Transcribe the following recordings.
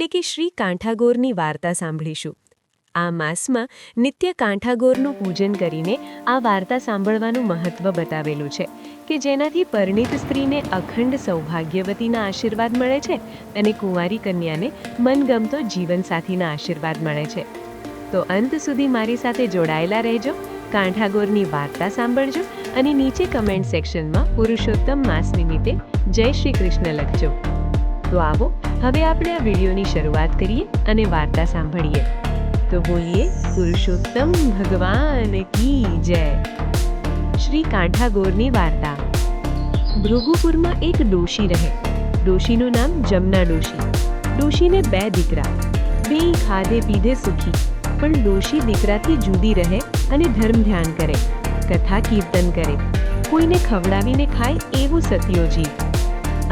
એટલે કે શ્રી કાંઠાગોરની વાર્તા સાંભળીશું. આ માસમાં નિત્ય કાંઠાગોરનું પૂજન કરીને આ વાર્તા સાંભળવાનું મહત્વ બતાવેલું છે કે જેનાથી પરિણીત સ્ત્રીને અખંડ સૌભાગ્યવતીના આશીર્વાદ મળે છે અને કુંવારી કન્યાને મનગમતો જીવનસાથીના આશીર્વાદ મળે છે. તો અંત સુધી મારી સાથે જોડાયેલા રહેજો, કાંઠાગોરની વાર્તા સાંભળજો અને નીચે કમેન્ટ સેક્શનમાં પુરુષોત્તમ માસ નિમિત્તે જય શ્રી કૃષ્ણ લખજો. તો આવો હવે આપણે આ વિડીયોની શરૂઆત કરીએ અને વાર્તા સાંભળીએ. તો બોલીએ પુરુષોત્તમ ભગવાન કી જય. શ્રી કાંઠાગોરની વાર્તા. ભૃગુપુરમાં એક ડોશી રહે. ડોશીનું નામ જમના ડોશી. ડોશીને 2 દીકરા, બેય ખાધે પીધે સુખી. પણ ડોશી દીકરાથી જુદી રહે અને ધર્મ ધ્યાન કરે, કથા કીર્તન કરે, કોઈને ખવડાવીને ખાય એવું સત્યો જીવ.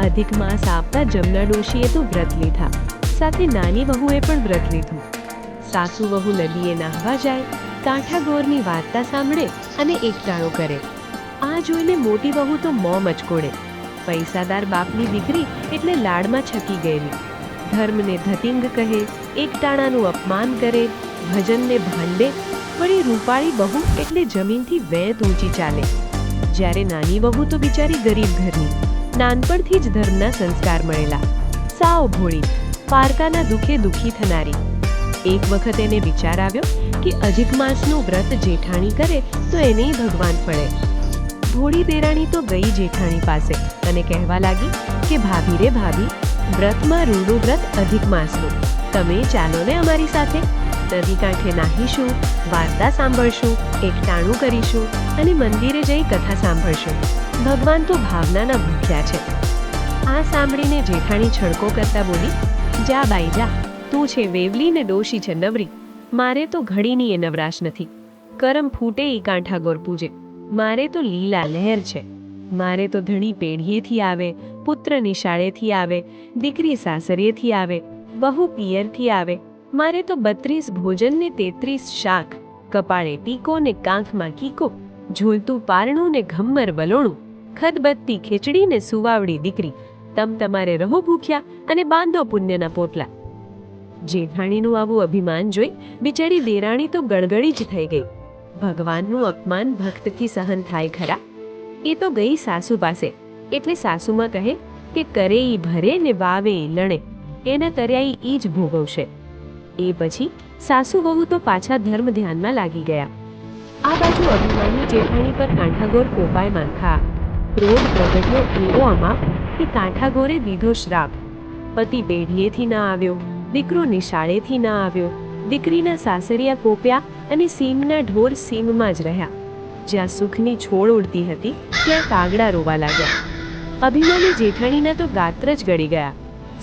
અધિક માસ આપતા જમના ડોશીએ તો વ્રત લીધા, સાથે નાની વહુએ પણ વ્રત લીધું. સાસુ વહુ નદીએ નાહવા જાય, કાંઠાગોરની વાર્તા સાંભળે અને એકટાણો કરે. આ જોઈને મોટી વહુ તો મોં મચકોડે. પૈસાદાર બાપની દીકરી એટલે લાડમાં છકી ગયેલી. ધર્મને ધતિંગ કહે, એકટાણાનું અપમાન કરે, ભજનને ભાંડે. વળી રૂપાળી વહુ એટલે જમીનથી વેત ઊંચી ચાલે. જ્યારે નાની વહુ તો બિચારી ગરીબ ઘરની, નાનપણથી જ ધર્મના સંસ્કાર મળેલા, સાવ ભોળી, પારકાના દુઃખે દુઃખી થનારી. એક વખત એને વિચાર આવ્યો કે અધિક માસનું વ્રત જેઠાણી કરે તો એને ભગવાન ફળે. ભોળી દેરાણી તો ગઈ જેઠાણી પાસે અને કહેવા લાગી કે ભાભી રે ભાભી, વ્રતમાં રૂડું વ્રત અધિક માસનું, તમે ચાલો ને અમારી સાથે. નદી કાંઠે નાહીશું, વાર્તા સાંભળશું, એકટાણું કરીશું અને મંદિરે જઈ કથા સાંભળશું. ભગવાન તો ભાવનાના ભૂખ્યા છે. આ સાંભળીને જેઠાણી છડકો કરતા બોલી, જા બાઈ જા, તું છે વેવલી ને ડોશી છે નવરી. મારે તો ઘડીની એ નવરાશ નથી. કરમ ફૂટે ઈ કાંઠાગોર પૂજે. મારે તો લીલા લહેર છે. મારે તો ધણી પેઢીએથી આવે, પુત્ર નિશાળેથી આવે, દીકરી સાસરીએથી આવે, વહુ પિયરથી આવે. મારે તો 32 ભોજન ને 33 શાક, કપાળે ટીકો ને કાંખમાં કીકો, ઝૂલતું પારણું ને ઘમ્મર વલોણું, ખદબત્તી ખીચડી ને સુવાવડી દીકરી. તમારે રહો ભૂખ્યા અને બાંધો પુણ્યના પોટલા. જેઠાણીનું આવું અભિમાન જોઈ બિચારી દેરાણી તો ગળગળી જ થઈ ગઈ. ભગવાનનું અપમાન ભક્તથી સહન થાય ખરા? એ તો ગઈ સાસુ પાસે, એટલે સાસુમાં કહે કે કરે ઈ ભરે ને વાવે ઈ લણે, એના તર્યાઈ ઈ જ ભોગવશે. એ પછી સાસુ વહુ તો પાછા ધર્મ ધ્યાનમાં લાગી ગયા. આ બાજુ અભિમાની જેઠાણી પર કાંઠાગોર કોપાયમાન થા. ક્રોધ પ્રગટ્યો એવો અમાપ કે કાંઠાગોરે દીધો શ્રાપ. પતિ પેઢીએથી ના આવ્યો, દીકરો નિશાળેથી ના આવ્યો, દીકરીના સાસરિયા કોપ્યા અને સીમના ઢોર સીમમાં જ રહ્યા. જ્યાં સુખની છોડ ઉડતી હતી ત્યાં કાગડા રોવા લાગ્યા. અભિમાની જેઠાણીના તો ગાત્ર જ ગળી ગયા.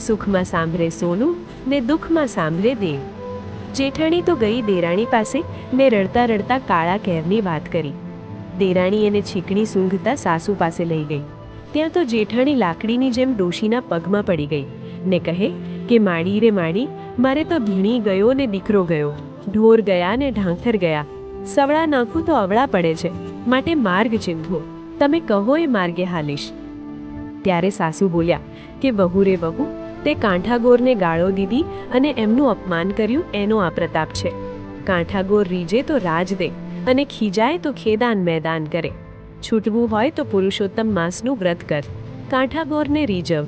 સુખમાં સાંભળે સોનું ને દુઃખમાં સાંભળે દેવ. જેઠાણી તો ગઈ દેરાણી પાસે ને રડતા રડતા કાળા કેરની વાત કરી. દેરાણી એને છીકણી સૂંઘતા સાસુ પાસે લઈ ગઈ. ત્યાં તો જેઠાણી લાકડીની જેમ ડોશીના પગમાં પડી ગઈ ને કહે કે માડી રે માડી, મારે તો ભીણી ગયો ને દીકરો ગયો, ઢોર ગયા ને ઢાંખર ગયા. સવળા નાખું તો અવળા પડે છે, માટે માર્ગ ચિંધો, તમે કહો એ માર્ગે હાલીશ. ત્યારે સાસુ બોલ્યા કે વહુ રે વહુ, તે કાંઠાગોરને ગાળો દીધી અને એમનું અપમાન કર્યું એનો આ પ્રતાપ છે. કાંઠાગોર રીજે તો રાજ દે અને ખીજાય તો ખેદાન મેદાન કરે. છૂટવું હોય તો પુરુષોત્તમ માસનું વ્રત કર. કાંઠાગોરને રીઝવ,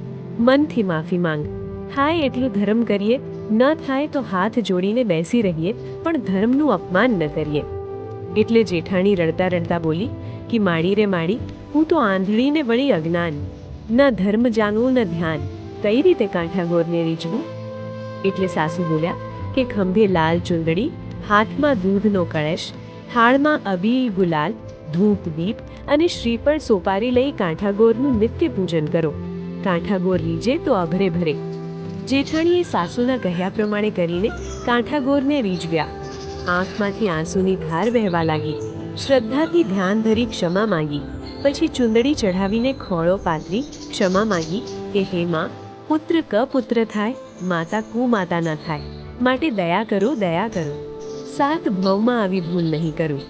મનથી માફી માંગ. થાય એટલું ધર્મ કરીએ, ન થાય તો હાથ જોડીને બેસી રહીએ, પણ ધર્મનું અપમાન ન કરીએ. એટલે જેઠાણી રડતા રડતા બોલી કે માડી રે માડી, હું તો આંધળીને વળી અજ્ઞાન, ન ધર્મ જાણવું ન ધ્યાન, કઈ રીતે કાંઠાગોરને રીઝવું? એટલે સાસુ બોલ્યા કે ખંભે લાલ ચુંદડી, હાથમાં દૂધનો કળશ, થાળમાં અબીલ ગુલાલ, ધૂપ દીપ અને શ્રીફળ સોપારી લઈ કાંઠાગોરનું નિત્ય પૂજન કરો. કાંઠાગોર રીજે તો અભરે ભરે. જેઠાણીએ સાસુના કહ્યા પ્રમાણે કરીને કાંઠાગોરને રીઝવ્યા. આંખમાંથી આંસુની ધાર વહેવા લાગી. શ્રદ્ધાથી ધ્યાન ધરી ક્ષમા માંગી. પછી ચુંદડી ચઢાવીને ખોળો પાથરી ક્ષમા માંગી કે હે માં, પુત્ર કપુત્ર થાય, માતા કુમાતા ન થાય, માટે દયા કરો દયા કરો. 7 ભવમાં આવી ભૂલ નહીં કરું.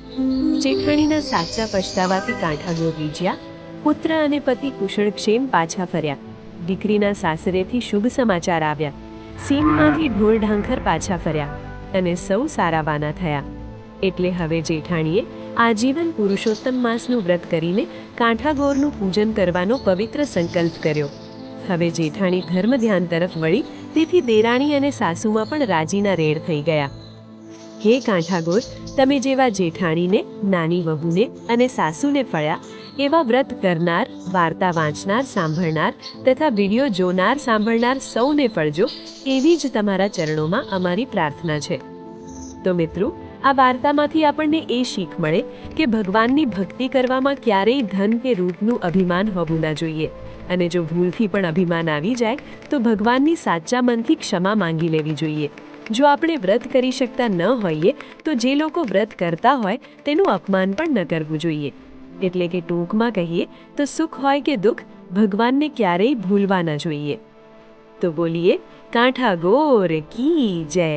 જેઠાણીના સાચા પછતાવાથી કાંઠાગોર રીઝ્યા. પુત્ર અને પતિ કુશળક્ષેમ પાછા ફર્યા. દીકરીના સાસરેથી શુભ સમાચાર આવ્યા. સીમમાંથી ઢોર ઢાંખર પાછા ફર્યા અને સૌ સારાવાના થયા. એટલે હવે જેઠાણીએ આજીવન પુરુષોત્તમ માસનું વ્રત કરીને કાંઠાગોરનું પૂજન કરવાનો પવિત્ર સંકલ્પ કર્યો. હવે જેઠાણી ધર્મ ધ્યાન તરફ વળી તેથી દેરાણી અને સાસુમાં પણ રાજીના રેડ થઈ ગયા. હે કાંઠાગોર, તમે જેવા જેઠાણીને, નાની વહુને અને સાસુને ફળ્યા એવા વ્રત કરનાર, વાર્તા વાંચનાર સાંભળનાર તથા વિડીયો જોનાર સાંભળનાર સૌને ફળજો એવી જ તમારા ચરણોમાં અમારી પ્રાર્થના છે. તો મિત્રો, આ વાર્તામાંથી આપણને એ શીખ મળે કે ભગવાનની ભક્તિ કરવામાં ક્યારેય ધન કે રૂપનું અભિમાન હોવું ના જોઈએ, અને જો ભૂલથી પણ અભિમાન આવી જાય તો ભગવાનની સાચા મનથી ક્ષમા માંગી લેવી જોઈએ. જો આપણે વ્રત કરી શકતા ન હોઈએ તો જે લોકો વ્રત કરતા હોય તેનું અપમાન પણ ન કરવું જોઈએ. એટલે કે ટૂંકમાં કહીએ તો સુખ હોય કે દુઃખ, ભગવાનને ક્યારેય ભૂલવા ન જોઈએ. તો બોલીએ કાંઠાગોર કી જય.